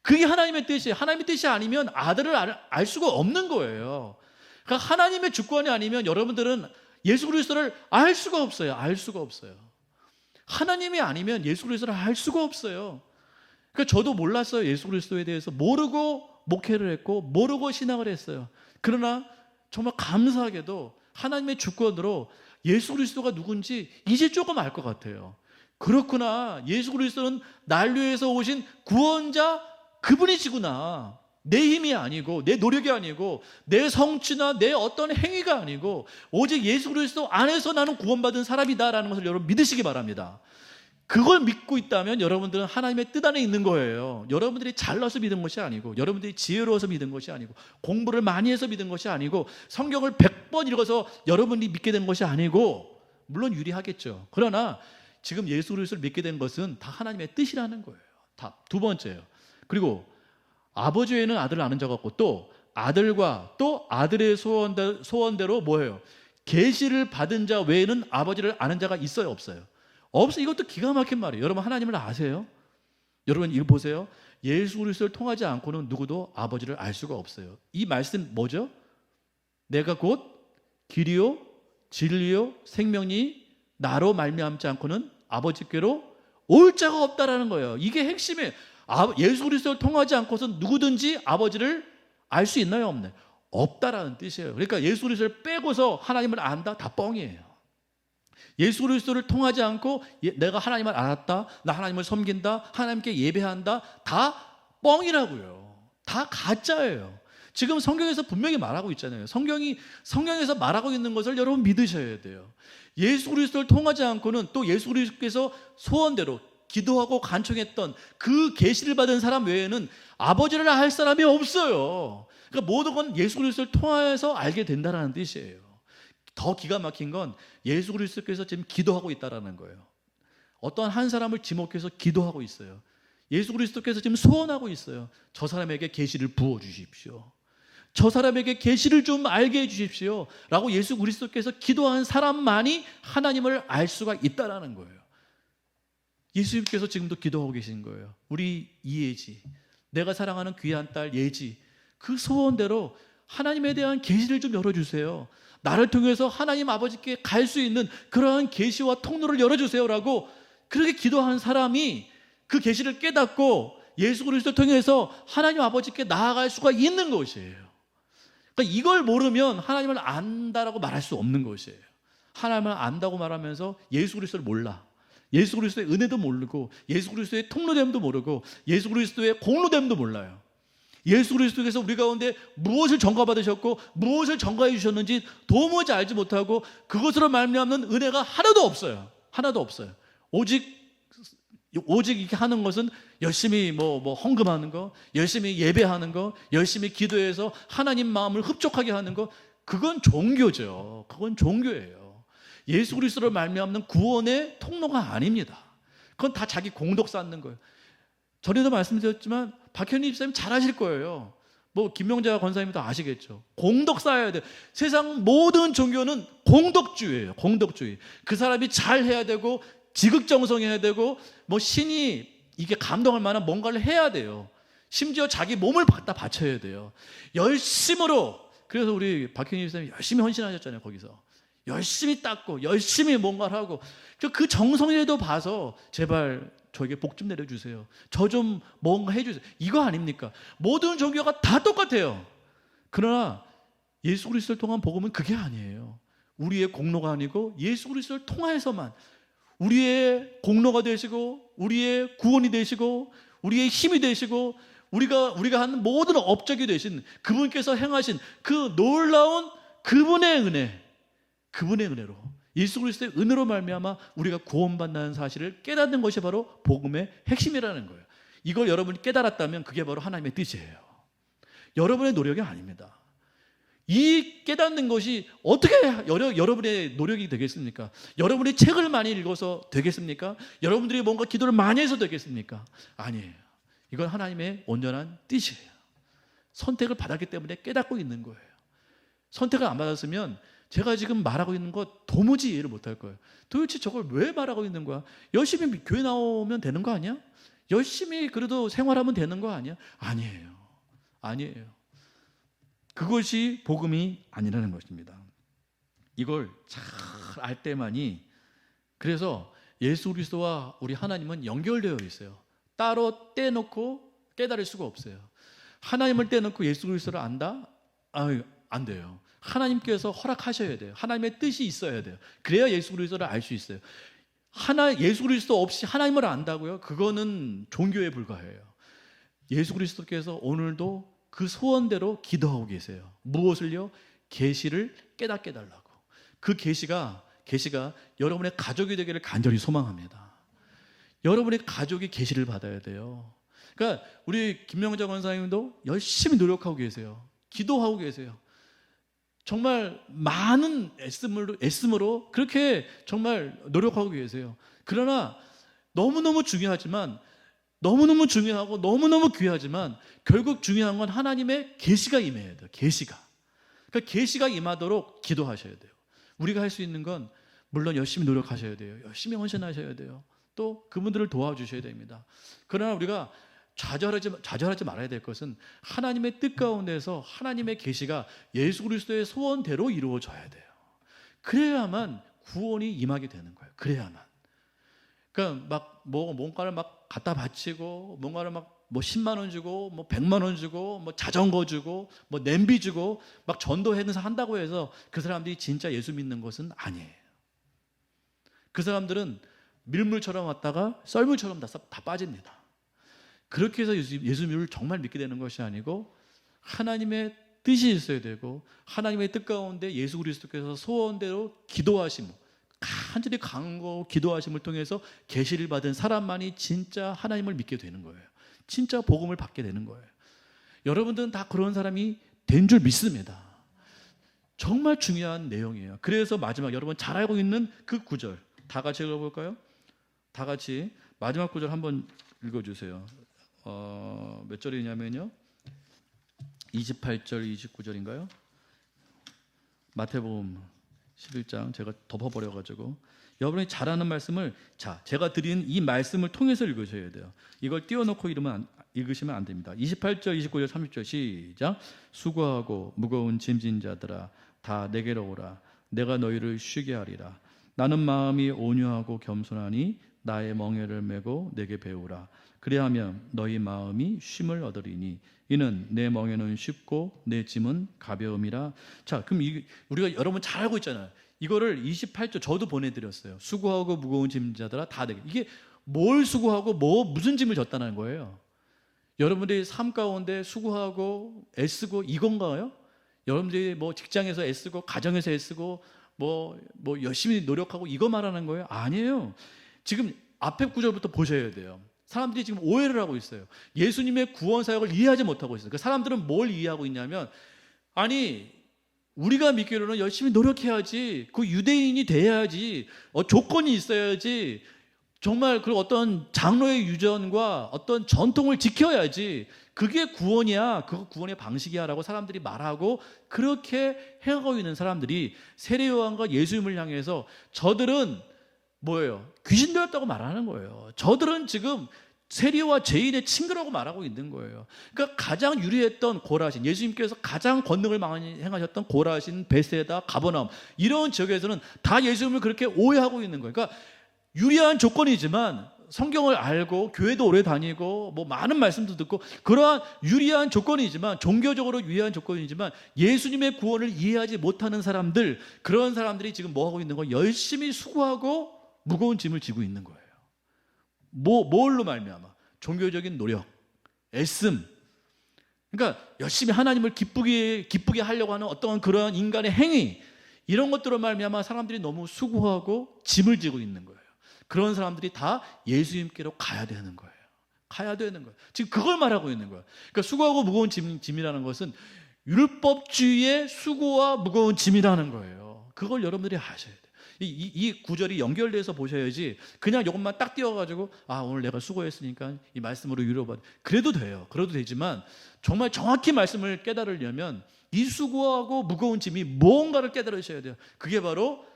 그게 하나님의 뜻이에요. 하나님의 뜻이 아니면 아들을 알 수가 없는 거예요. 그러니까 하나님의 주권이 아니면 여러분들은 예수 그리스도를 알 수가 없어요. 알 수가 없어요. 하나님이 아니면 예수 그리스도를 알 수가 없어요. 그러니까 저도 몰랐어요. 예수 그리스도에 대해서 모르고 목회를 했고 모르고 신앙을 했어요. 그러나 정말 감사하게도 하나님의 주권으로 예수 그리스도가 누군지 이제 조금 알 것 같아요. 그렇구나, 예수 그리스도는 날 위해서 오신 구원자, 그분이시구나. 내 힘이 아니고 내 노력이 아니고 내 성취나 내 어떤 행위가 아니고 오직 예수 그리스도 안에서 나는 구원받은 사람이다라는 것을 여러분 믿으시기 바랍니다. 그걸 믿고 있다면 여러분들은 하나님의 뜻 안에 있는 거예요. 여러분들이 잘나서 믿은 것이 아니고, 여러분들이 지혜로워서 믿은 것이 아니고, 공부를 많이 해서 믿은 것이 아니고, 성경을 100번 읽어서 여러분이 믿게 된 것이 아니고, 물론 유리하겠죠. 그러나 지금 예수 그리스도를 믿게 된 것은 다 하나님의 뜻이라는 거예요. 다. 두 번째요. 그리고 아버지 외에는 아들을 아는 자가 없고, 또 아들과 또 아들의 소원대로 뭐예요? 계시를 받은 자 외에는 아버지를 아는 자가 있어요, 없어요? 없어. 이것도 기가 막힌 말이에요. 여러분 하나님을 아세요? 여러분 이거 보세요. 예수 그리스도를 통하지 않고는 누구도 아버지를 알 수가 없어요. 이 말씀 뭐죠? 내가 곧 길이요 진리요 생명이 나로 말미암지 않고는 아버지께로 올 자가 없다라는 거예요. 이게 핵심이에요. 예수 그리스도를 통하지 않고서 누구든지 아버지를 알 수 있나요, 없나요? 없다라는 뜻이에요. 그러니까 예수 그리스도를 빼고서 하나님을 안다? 다 뻥이에요. 예수 그리스도를 통하지 않고 내가 하나님을 알았다, 나 하나님을 섬긴다, 하나님께 예배한다, 다 뻥이라고요. 다 가짜예요. 지금 성경에서 분명히 말하고 있잖아요. 성경에서 말하고 있는 것을 여러분 믿으셔야 돼요. 예수 그리스도를 통하지 않고는 또 예수 그리스도께서 소원대로 기도하고 간청했던 그 계시를 받은 사람 외에는 아버지를 알 사람이 없어요. 그러니까 모든 건 예수 그리스도를 통해서 알게 된다는 뜻이에요. 더 기가 막힌 건 예수 그리스도께서 지금 기도하고 있다는 거예요. 어떠한 한 사람을 지목해서 기도하고 있어요. 예수 그리스도께서 지금 소원하고 있어요. 저 사람에게 계시를 부어 주십시오. 저 사람에게 계시를 좀 알게 해 주십시오 라고 예수 그리스도께서 기도한 사람만이 하나님을 알 수가 있다는 거예요. 예수님께서 지금도 기도하고 계신 거예요. 우리 이예지, 내가 사랑하는 귀한 딸 예지, 그 소원대로 하나님에 대한 계시를 좀 열어주세요. 나를 통해서 하나님 아버지께 갈 수 있는 그러한 계시와 통로를 열어주세요라고 그렇게 기도하는 사람이 그 계시를 깨닫고 예수 그리스도를 통해서 하나님 아버지께 나아갈 수가 있는 것이에요. 그러니까 이걸 모르면 하나님을 안다라고 말할 수 없는 것이에요. 하나님을 안다고 말하면서 예수 그리스도를 몰라. 예수 그리스도의 은혜도 모르고 예수 그리스도의 통로됨도 모르고 예수 그리스도의 공로됨도 몰라요. 예수 그리스도께서 우리 가운데 무엇을 전가받으셨고 무엇을 전가해 주셨는지 도무지 알지 못하고 그것으로 말미암는 은혜가 하나도 없어요. 하나도 없어요. 오직 이렇게 하는 것은 열심히 뭐 헌금하는 거, 열심히 예배하는 거, 열심히 기도해서 하나님 마음을 흡족하게 하는 거, 그건 종교죠. 그건 종교예요. 예수 그리스도로 말미암는 구원의 통로가 아닙니다. 그건 다 자기 공덕 쌓는 거예요. 전에도 말씀드렸지만 박현희 집사님 잘 아실 거예요. 뭐 김명자 권사님도 아시겠죠. 공덕 쌓아야 돼요. 세상 모든 종교는 공덕주의예요. 공덕주의. 그 사람이 잘해야 되고 지극정성해야 되고 뭐 신이 이게 감동할 만한 뭔가를 해야 돼요. 심지어 자기 몸을 갖다 바쳐야 돼요. 열심으로. 그래서 우리 박현희 집사님이 열심히 헌신하셨잖아요. 거기서 열심히 닦고 열심히 뭔가를 하고 그 정성에도 봐서 제발 저에게 복 좀 내려주세요. 저 좀 뭔가 해주세요. 이거 아닙니까? 모든 종교가 다 똑같아요. 그러나 예수 그리스도를 통한 복음은 그게 아니에요. 우리의 공로가 아니고 예수 그리스도를 통해서만 우리의 공로가 되시고 우리의 구원이 되시고 우리의 힘이 되시고 우리가 하는 모든 업적이 되신 그분께서 행하신 그 놀라운 그분의 은혜로 예수 그리스도의 은혜로 말미암아 우리가 구원받는 사실을 깨닫는 것이 바로 복음의 핵심이라는 거예요. 이걸 여러분이 깨달았다면 그게 바로 하나님의 뜻이에요. 여러분의 노력이 아닙니다. 이 깨닫는 것이 어떻게 여러분의 노력이 되겠습니까? 여러분이 책을 많이 읽어서 되겠습니까? 여러분들이 뭔가 기도를 많이 해서 되겠습니까? 아니에요. 이건 하나님의 온전한 뜻이에요. 선택을 받았기 때문에 깨닫고 있는 거예요. 선택을 안 받았으면 제가 지금 말하고 있는 거 도무지 이해를 못할 거예요. 도대체 저걸 왜 말하고 있는 거야? 열심히 교회 나오면 되는 거 아니야? 열심히 그래도 생활하면 되는 거 아니야? 아니에요. 그것이 복음이 아니라는 것입니다. 이걸 잘 알 때만이, 그래서 예수 그리스도와 우리 하나님은 연결되어 있어요. 따로 떼놓고 깨달을 수가 없어요. 하나님을 떼놓고 예수 그리스도를 안다? 안 돼요. 하나님께서 허락하셔야 돼요. 하나님의 뜻이 있어야 돼요. 그래야 예수 그리스도를 알 수 있어요. 예수 그리스도 없이 하나님을 안다고요? 그거는 종교에 불과해요. 예수 그리스도께서 오늘도 그 소원대로 기도하고 계세요. 무엇을요? 계시를 깨닫게 해달라고. 그 계시가 여러분의 가족이 되기를 간절히 소망합니다. 여러분의 가족이 계시를 받아야 돼요. 그러니까 우리 김명자 권사님도 열심히 노력하고 계세요. 기도하고 계세요. 정말 많은 애씀으로 그렇게 정말 노력하고 계세요. 그러나 너무너무 중요하고 너무너무 귀하지만 결국 중요한 건 하나님의 계시가 임해야 돼요. 계시가. 그러니까 계시가 임하도록 기도하셔야 돼요. 우리가 할 수 있는 건 물론 열심히 노력하셔야 돼요. 열심히 헌신하셔야 돼요. 또 그분들을 도와주셔야 됩니다. 그러나 우리가 좌절하지 말아야 될 것은 하나님의 뜻 가운데서 하나님의 계시가 예수 그리스도의 소원대로 이루어져야 돼요. 그래야만 구원이 임하게 되는 거예요. 그래야만. 그러니까 막 뭔가를 막 갖다 바치고 뭔가를 막 10만 원 주고 100만 원 주고 자전거 주고 냄비 주고 막 전도 행사 한다고 해서 그 사람들이 진짜 예수 믿는 것은 아니에요. 그 사람들은 밀물처럼 왔다가 썰물처럼 다 빠집니다. 그렇게 해서 예수님을 정말 믿게 되는 것이 아니고 하나님의 뜻이 있어야 되고 하나님의 뜻 가운데 예수 그리스도께서 소원대로 기도하심, 간절히 간구하고 기도하심을 통해서 계시를 받은 사람만이 진짜 하나님을 믿게 되는 거예요. 진짜 복음을 받게 되는 거예요. 여러분들은 다 그런 사람이 된 줄 믿습니다. 정말 중요한 내용이에요. 그래서 마지막 여러분 잘 알고 있는 그 구절 다 같이 읽어볼까요? 다 같이 마지막 구절 한번 읽어주세요. 몇 절이냐면요 28절 29절인가요? 마태복음 11장 제가 덮어버려가지고 여러분이 잘 아는 말씀을 제가 드린 이 말씀을 통해서 읽으셔야 돼요. 이걸 띄워놓고 읽으시면 안 됩니다. 28절 29절 30절 시작. 수고하고 무거운 짐진 자들아 다 내게로 오라. 내가 너희를 쉬게 하리라. 나는 마음이 온유하고 겸손하니 나의 멍에를 메고 내게 배우라. 그리하면 너희 마음이 쉼을 얻으리니 이는 내 멍에는 쉽고 내 짐은 가벼움이라. 그럼 우리가 여러분 잘 알고 있잖아요. 이거를 28절 저도 보내드렸어요. 수고하고 무거운 짐자들아 다 내게. 이게 뭘 수고하고 무슨 짐을 졌다는 거예요? 여러분들이 삶 가운데 수고하고 애쓰고 이건가요? 여러분들이 직장에서 애쓰고 가정에서 애쓰고 열심히 노력하고 이거 말하는 거예요? 아니에요. 지금 앞에 구절부터 보셔야 돼요. 사람들이 지금 오해를 하고 있어요. 예수님의 구원 사역을 이해하지 못하고 있어요. 그 사람들은 뭘 이해하고 있냐면 우리가 믿기로는 열심히 노력해야지, 그 유대인이 돼야지, 조건이 있어야지, 정말 그 어떤 장로의 유전과 어떤 전통을 지켜야지 그게 구원이야, 그거 구원의 방식이야 라고 사람들이 말하고 그렇게 행하고 있는 사람들이 세례요한과 예수님을 향해서 저들은 뭐예요? 귀신 되었다고 말하는 거예요. 저들은 지금 세리와 죄인의 친구라고 말하고 있는 거예요. 그러니까 가장 유리했던 고라신, 예수님께서 가장 권능을 많이 행하셨던 고라신, 베세다, 가버나움 이런 지역에서는 다 예수님을 그렇게 오해하고 있는 거예요. 그러니까 유리한 조건이지만 성경을 알고 교회도 오래 다니고 많은 말씀도 듣고 그러한 유리한 조건이지만 종교적으로 유리한 조건이지만 예수님의 구원을 이해하지 못하는 사람들, 그런 사람들이 지금 뭐 하고 있는 거예요? 열심히 수고하고 무거운 짐을 지고 있는 거예요. 뭘로 말미암아? 종교적인 노력, 애씀. 그러니까 열심히 하나님을 기쁘게 하려고 하는 어떤 그런 인간의 행위, 이런 것들로 말미암아 사람들이 너무 수고하고 짐을 지고 있는 거예요. 그런 사람들이 다 예수님께로 가야 되는 거예요. 가야 되는 거예요. 지금 그걸 말하고 있는 거예요. 그러니까 수고하고 무거운 짐이라는 것은 율법주의의 수고와 무거운 짐이라는 거예요. 그걸 여러분들이 아셔야 돼요. 이 구절이 연결돼서 보셔야지 그냥 이것만 딱 띄워가지고 오늘 내가 수고했으니까 이 말씀으로 위로받 그래도 돼요. 그래도 되지만 정말 정확히 말씀을 깨달으려면 이 수고하고 무거운 짐이 뭔가를 깨달으셔야 돼요. 그게 바로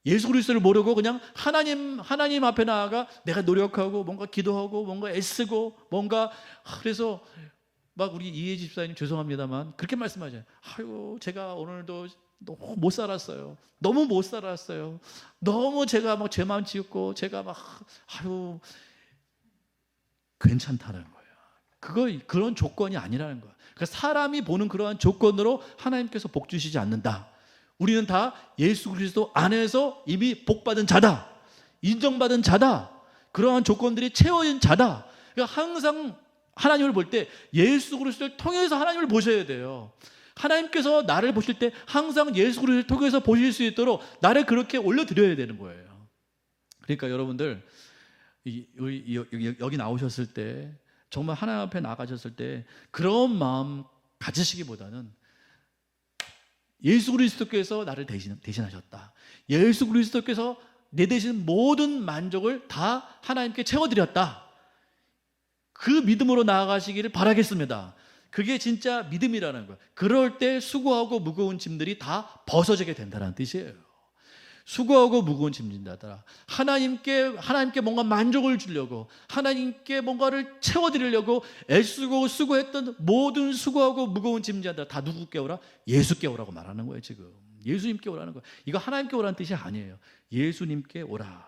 예수 그리스도를 모르고 그냥 하나님 앞에 나아가 내가 노력하고 뭔가 기도하고 뭔가 애쓰고 뭔가 그래서 막 우리 이해 집사님 죄송합니다만 그렇게 말씀하잖아요. 아유 제가 오늘도 너무 못 살았어요. 너무 제가 막 죄만 지었고 제가 막 괜찮다는 거예요. 그런 조건이 아니라는 거예요. 그러니까 사람이 보는 그러한 조건으로 하나님께서 복 주시지 않는다. 우리는 다 예수 그리스도 안에서 이미 복받은 자다. 인정받은 자다. 그러한 조건들이 채워진 자다. 그러니까 항상 하나님을 볼 때 예수 그리스도를 통해서 하나님을 보셔야 돼요. 하나님께서 나를 보실 때 항상 예수 그리스도를 통해서 보실 수 있도록 나를 그렇게 올려드려야 되는 거예요. 그러니까 여러분들 여기 나오셨을 때 정말 하나님 앞에 나가셨을 때 그런 마음 가지시기보다는 예수 그리스도께서 나를 대신하셨다. 예수 그리스도께서 내 대신 모든 만족을 다 하나님께 채워드렸다. 그 믿음으로 나아가시기를 바라겠습니다. 그게 진짜 믿음이라는 거예요. 그럴 때 수고하고 무거운 짐들이 다 벗어지게 된다는 뜻이에요. 수고하고 무거운 짐진다더라. 하나님께 뭔가 만족을 주려고, 하나님께 뭔가를 채워드리려고 애쓰고 수고했던 모든 수고하고 무거운 짐진다더라 다 누구께 오라? 예수께 오라고 말하는 거예요. 지금 예수님께 오라는 거예요. 이거 하나님께 오라는 뜻이 아니에요. 예수님께 오라.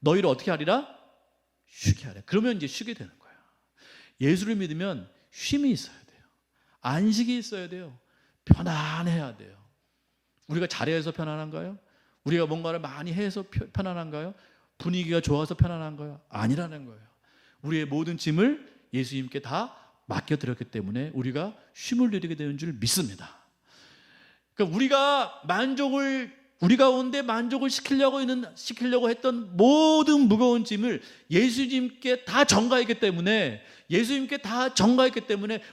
너희를 어떻게 하리라? 쉬게 하라. 그러면 이제 쉬게 되는 거예요. 예수를 믿으면 쉼이 있어야 돼요. 안식이 있어야 돼요. 편안해야 돼요. 우리가 잘해서 편안한가요? 우리가 뭔가를 많이 해서 편안한가요? 분위기가 좋아서 편안한가요? 아니라는 거예요. 우리의 모든 짐을 예수님께 다 맡겨드렸기 때문에 우리가 쉼을 누리게 되는 줄 믿습니다. 그러니까 우리 가운데 만족을 시키려고 했던 모든 무거운 짐을 예수님께 다 전가했기 때문에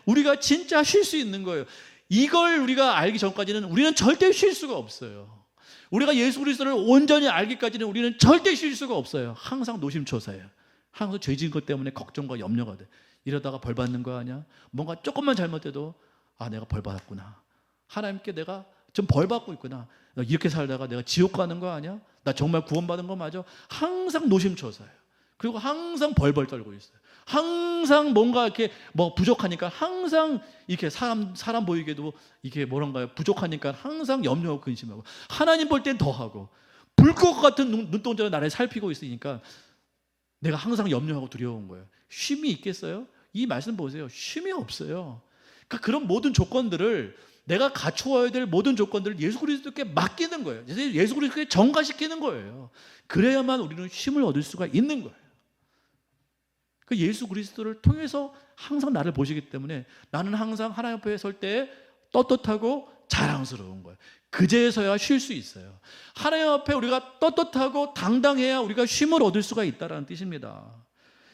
우리가 진짜 쉴 수 있는 거예요. 이걸 우리가 알기 전까지는 우리는 절대 쉴 수가 없어요. 우리가 예수 그리스도를 온전히 알기까지는 우리는 절대 쉴 수가 없어요. 항상 노심초사예요. 항상 죄 지은 것 때문에 걱정과 염려가 돼. 이러다가 벌 받는 거 아니야? 뭔가 조금만 잘못해도 내가 벌 받았구나. 하나님께 내가 좀 벌 받고 있구나. 이렇게 살다가 내가 지옥 가는 거 아니야? 나 정말 구원받은 거 맞아? 항상 노심초사예요. 그리고 항상 벌벌 떨고 있어요. 항상 뭔가 이렇게 부족하니까 항상 이렇게 사람 보이게도 이게 부족하니까 항상 염려하고 근심하고 하나님 볼 땐 더하고 불꽃 같은 눈동자로 나를 살피고 있으니까 내가 항상 염려하고 두려운 거예요. 쉼이 있겠어요? 이 말씀 보세요. 쉼이 없어요. 그러니까 그런 모든 조건들을 내가 갖추어야 될 모든 조건들을 예수 그리스도께 맡기는 거예요. 예수 그리스도께 전가시키는 거예요. 그래야만 우리는 쉼을 얻을 수가 있는 거예요. 그 예수 그리스도를 통해서 항상 나를 보시기 때문에 나는 항상 하나님 앞에 설 때 떳떳하고 자랑스러운 거예요. 그제서야 쉴 수 있어요. 하나님 앞에 우리가 떳떳하고 당당해야 우리가 쉼을 얻을 수가 있다는 뜻입니다.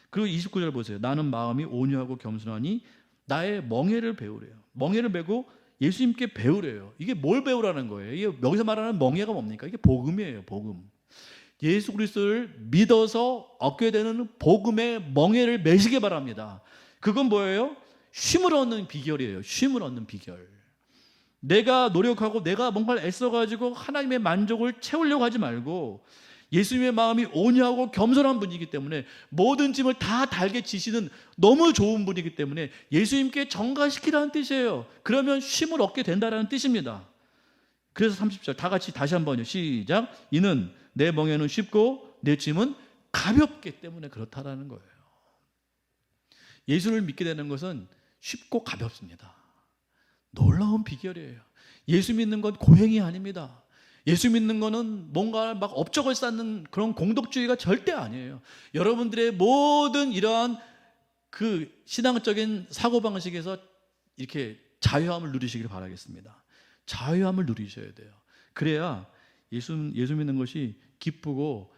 그리고 29절 보세요. 나는 마음이 온유하고 겸손하니 나의 멍에를 배우래요. 멍에를 배고 예수님께 배우래요. 이게 뭘 배우라는 거예요? 이게 여기서 말하는 멍에가 뭡니까? 이게 복음이에요. 복음. 예수 그리스도를 믿어서 얻게 되는 복음의 멍에를 매시기 바랍니다. 그건 뭐예요? 쉼을 얻는 비결이에요. 쉼을 얻는 비결. 내가 노력하고 내가 뭔가를 애써가지고 하나님의 만족을 채우려고 하지 말고 예수님의 마음이 온유하고 겸손한 분이기 때문에 모든 짐을 다 달게 지시는 너무 좋은 분이기 때문에 예수님께 전가시키라는 뜻이에요. 그러면 쉼을 얻게 된다는 뜻입니다. 그래서 30절 다 같이 다시 한번요. 시작. 이는 내 멍에는 쉽고 내 짐은 가볍기 때문에 그렇다라는 거예요. 예수를 믿게 되는 것은 쉽고 가볍습니다. 놀라운 비결이에요. 예수 믿는 건 고행이 아닙니다. 예수 믿는 거는 뭔가 막 업적을 쌓는 그런 공덕주의가 절대 아니에요. 여러분들의 모든 이러한 그 신앙적인 사고방식에서 이렇게 자유함을 누리시길 바라겠습니다. 자유함을 누리셔야 돼요. 그래야 예수 믿는 것이 기쁘고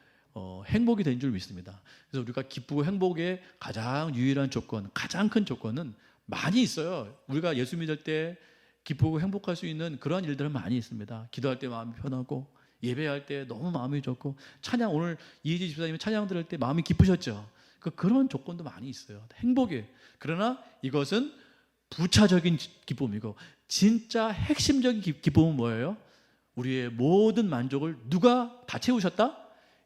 행복이 된 줄 믿습니다. 그래서 우리가 기쁘고 행복의 가장 유일한 조건, 가장 큰 조건은 많이 있어요. 우리가 예수 믿을 때 기쁘고 행복할 수 있는 그러한 일들은 많이 있습니다. 기도할 때 마음이 편하고 예배할 때 너무 마음이 좋고 찬양 오늘 이혜지 집사님이 찬양 들을 때 마음이 기쁘셨죠. 그런 조건도 많이 있어요. 행복이에요. 그러나 이것은 부차적인 기쁨이고 진짜 핵심적인 기쁨은 뭐예요? 우리의 모든 만족을 누가 다 채우셨다?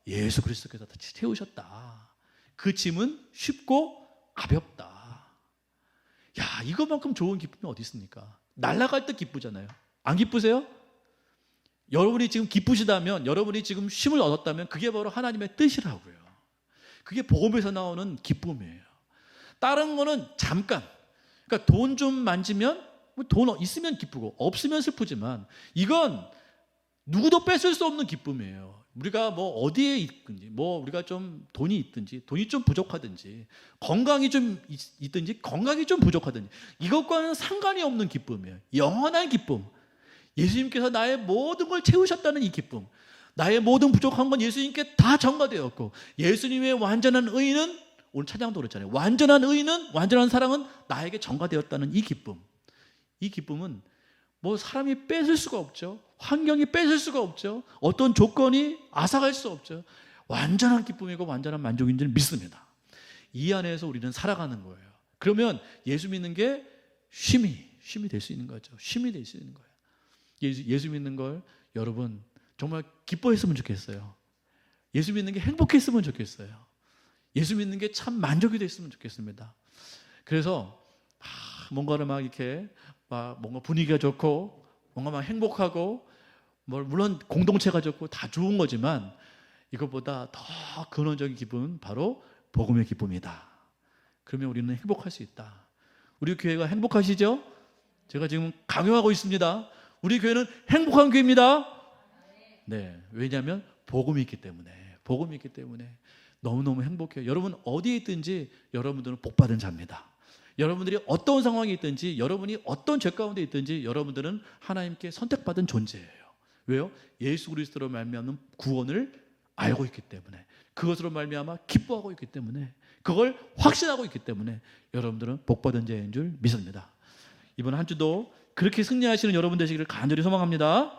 예수 그리스도께서 다 채우셨다. 그 짐은 쉽고 가볍다. 야, 이것만큼 좋은 기쁨이 어디 있습니까? 날아갈 때 기쁘잖아요. 안 기쁘세요? 여러분이 지금 기쁘시다면, 여러분이 지금 쉼을 얻었다면 그게 바로 하나님의 뜻이라고요. 그게 복음에서 나오는 기쁨이에요. 다른 거는 잠깐. 그러니까 돈 좀 만지면 돈 있으면 기쁘고 없으면 슬프지만 이건 누구도 뺏을 수 없는 기쁨이에요. 우리가 뭐 어디에 있든지, 뭐 우리가 좀 돈이 있든지, 돈이 좀 부족하든지, 건강이 좀 있든지, 건강이 좀 부족하든지, 이것과는 상관이 없는 기쁨이에요. 영원한 기쁨. 예수님께서 나의 모든 걸 채우셨다는 이 기쁨. 나의 모든 부족한 건 예수님께 다 전가되었고, 예수님의 완전한 의는, 오늘 찬양도 그랬잖아요. 완전한 의는, 완전한 사랑은 나에게 전가되었다는 이 기쁨. 이 기쁨은 뭐 사람이 뺏을 수가 없죠. 환경이 뺏을 수가 없죠. 어떤 조건이 앗아갈 수 없죠. 완전한 기쁨이고 완전한 만족인 줄 믿습니다. 이 안에서 우리는 살아가는 거예요. 그러면 예수 믿는 게 쉼이 될 수 있는 거죠. 쉼이 될 수 있는 거예요. 예수 믿는 걸 여러분 정말 기뻐했으면 좋겠어요. 예수 믿는 게 행복했으면 좋겠어요. 예수 믿는 게 참 만족이 됐으면 좋겠습니다. 그래서 뭔가를 막 이렇게 뭔가 분위기가 좋고 뭔가 막 행복하고 물론 공동체가 좋고 다 좋은 거지만 이것보다 더 근원적인 기쁨은 바로 복음의 기쁨이다. 그러면 우리는 행복할 수 있다. 우리 교회가 행복하시죠? 제가 지금 강요하고 있습니다. 우리 교회는 행복한 교회입니다. 네, 왜냐하면 복음이 있기 때문에 너무너무 행복해요. 여러분 어디에 있든지 여러분들은 복받은 자입니다. 여러분들이 어떤 상황이 있든지, 여러분이 어떤 죄 가운데 있든지 여러분들은 하나님께 선택받은 존재예요. 왜요? 예수 그리스도로 말미암는 구원을 알고 있기 때문에, 그것으로 말미암아 기뻐하고 있기 때문에, 그걸 확신하고 있기 때문에 여러분들은 복받은 자인 줄 믿습니다. 이번 한 주도 그렇게 승리하시는 여러분 되시기를 간절히 소망합니다.